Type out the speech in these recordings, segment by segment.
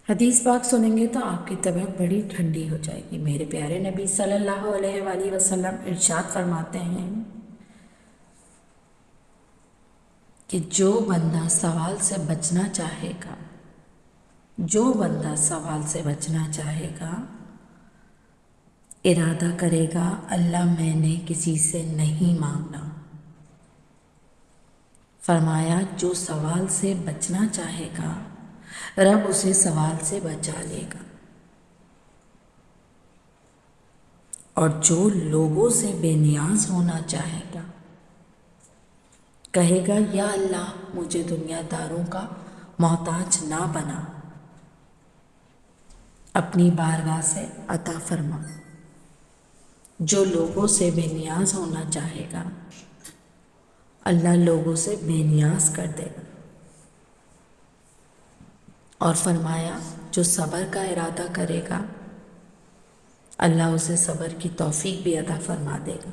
حدیث پاک سنیں گے تو آپ کی طبیعت بڑی ٹھنڈی ہو جائے گی۔ میرے پیارے نبی صلی اللہ علیہ وآلہ وسلم ارشاد فرماتے ہیں کہ جو بندہ سوال سے بچنا چاہے گا، جو بندہ سوال سے بچنا چاہے گا، ارادہ کرے گا اللہ میں نے کسی سے نہیں مانگنا، فرمایا جو سوال سے بچنا چاہے گا رب اسے سوال سے بچا لے گا، اور جو لوگوں سے بے نیاز ہونا چاہے گا کہے گا یا اللہ مجھے دنیا داروں کا محتاج نہ بنا، اپنی بارگاہ سے عطا فرما۔ جو لوگوں سے بے نیاز ہونا چاہے گا اللہ لوگوں سے بے نیاز کر دے گا، اور فرمایا جو صبر کا ارادہ کرے گا اللہ اسے صبر کی توفیق بھی عطا فرما دے گا۔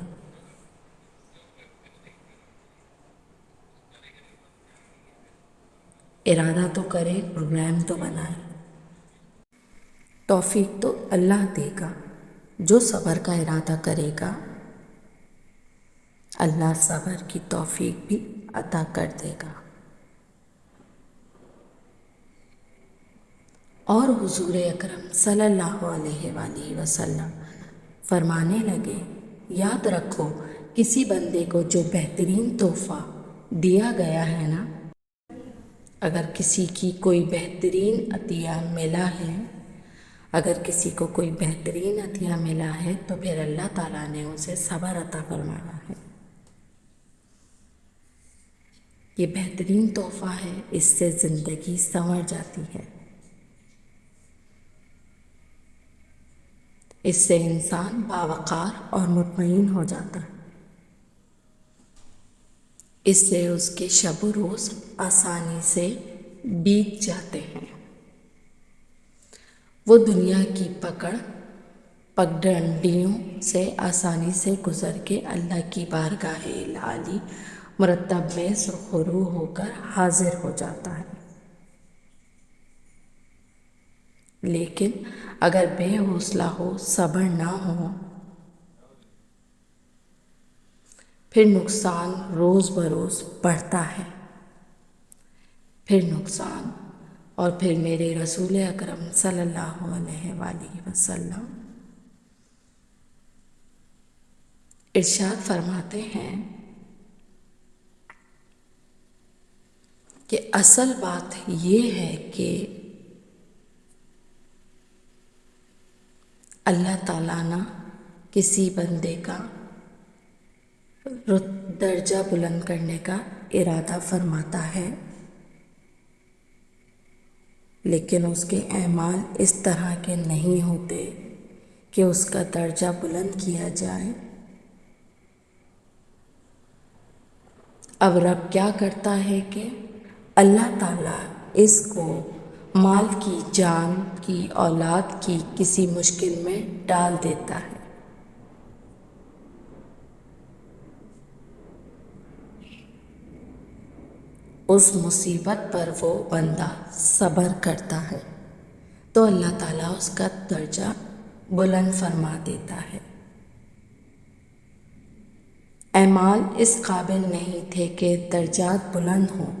ارادہ تو کرے، پروگرام تو بنائے، توفیق تو اللہ دے گا۔ جو صبر کا ارادہ کرے گا اللہ صبر کی توفیق بھی عطا کر دے گا۔ اور حضور اکرم صلی اللہ علیہ وآلہ وسلم فرمانے لگے یاد رکھو کسی بندے کو جو بہترین تحفہ دیا گیا ہے نا، اگر کسی کی کوئی بہترین عطیہ ملا ہے، اگر کسی کو کوئی بہترین عطیہ ملا ہے تو پھر اللہ تعالیٰ نے اسے صبر عطا فرمایا ہے۔ یہ بہترین تحفہ ہے، اس سے زندگی سنور جاتی ہے، اس سے انسان باوقار اور مطمئن ہو جاتا ہے، اس سے اس کے شب و روز آسانی سے بیت جاتے ہیں، وہ دنیا کی پگڈنڈیوں سے آسانی سے گزر کے اللہ کی بارگاہ العالی مرتب میں سرخرو ہو کر حاضر ہو جاتا ہے۔ لیکن اگر بے حوصلہ ہو، صبر نہ ہو، پھر نقصان روز بروز بڑھتا ہے، پھر نقصان۔ اور پھر میرے رسول اکرم صلی اللہ علیہ وآلہ وسلم ارشاد فرماتے ہیں کہ اصل بات یہ ہے کہ اللہ تعالیٰ نہ کسی بندے کا درجہ بلند کرنے کا ارادہ فرماتا ہے، لیکن اس کے اعمال اس طرح کے نہیں ہوتے کہ اس کا درجہ بلند کیا جائے۔ اب رب کیا کرتا ہے کہ اللہ تعالیٰ اس کو مال کی، جان کی، اولاد کی کسی مشکل میں ڈال دیتا ہے، اس مصیبت پر وہ بندہ صبر کرتا ہے تو اللہ تعالیٰ اس کا درجہ بلند فرما دیتا ہے۔ اعمال اس قابل نہیں تھے کہ درجات بلند ہوں،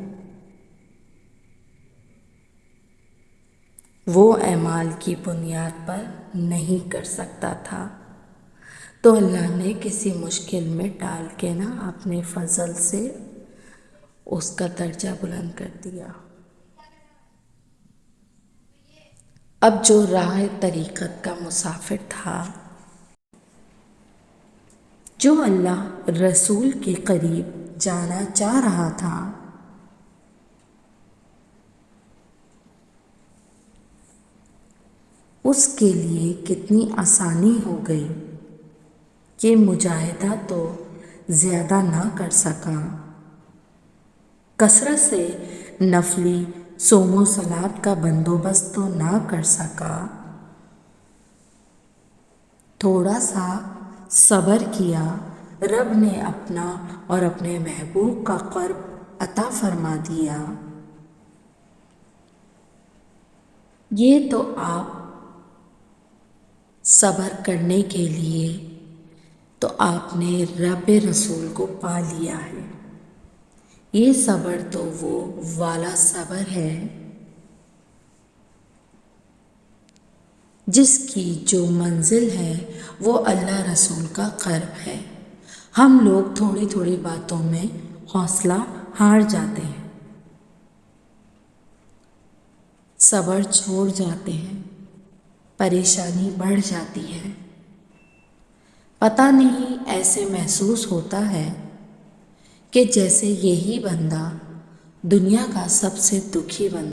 وہ اعمال کی بنیاد پر نہیں کر سکتا تھا، تو اللہ نے کسی مشکل میں ڈال کے نا اپنے فضل سے اس کا درجہ بلند کر دیا۔ اب جو راہ طریقت کا مسافر تھا، جو اللہ رسول کے قریب جانا چاہ رہا تھا، اس کے لیے کتنی آسانی ہو گئی کہ مجاہدہ تو زیادہ نہ کر سکا، کثرت سے نفلی صوم و صلات کا بندوبست تو نہ کر سکا، تھوڑا سا صبر کیا، رب نے اپنا اور اپنے محبوب کا قرب عطا فرما دیا، یہ تو آپ صبر کرنے کے لیے تو آپ نے رب رسول کو پا لیا ہے۔ یہ صبر تو وہ والا صبر ہے جس کی جو منزل ہے وہ اللہ رسول کا قرب ہے۔ ہم لوگ تھوڑی تھوڑی باتوں میں حوصلہ ہار جاتے ہیں، صبر چھوڑ جاتے ہیں، پریشانی بڑھ جاتی ہے۔ پتہ نہیں ایسے محسوس ہوتا ہے کہ جیسے یہی بندہ دنیا کا سب سے دکھی بندہ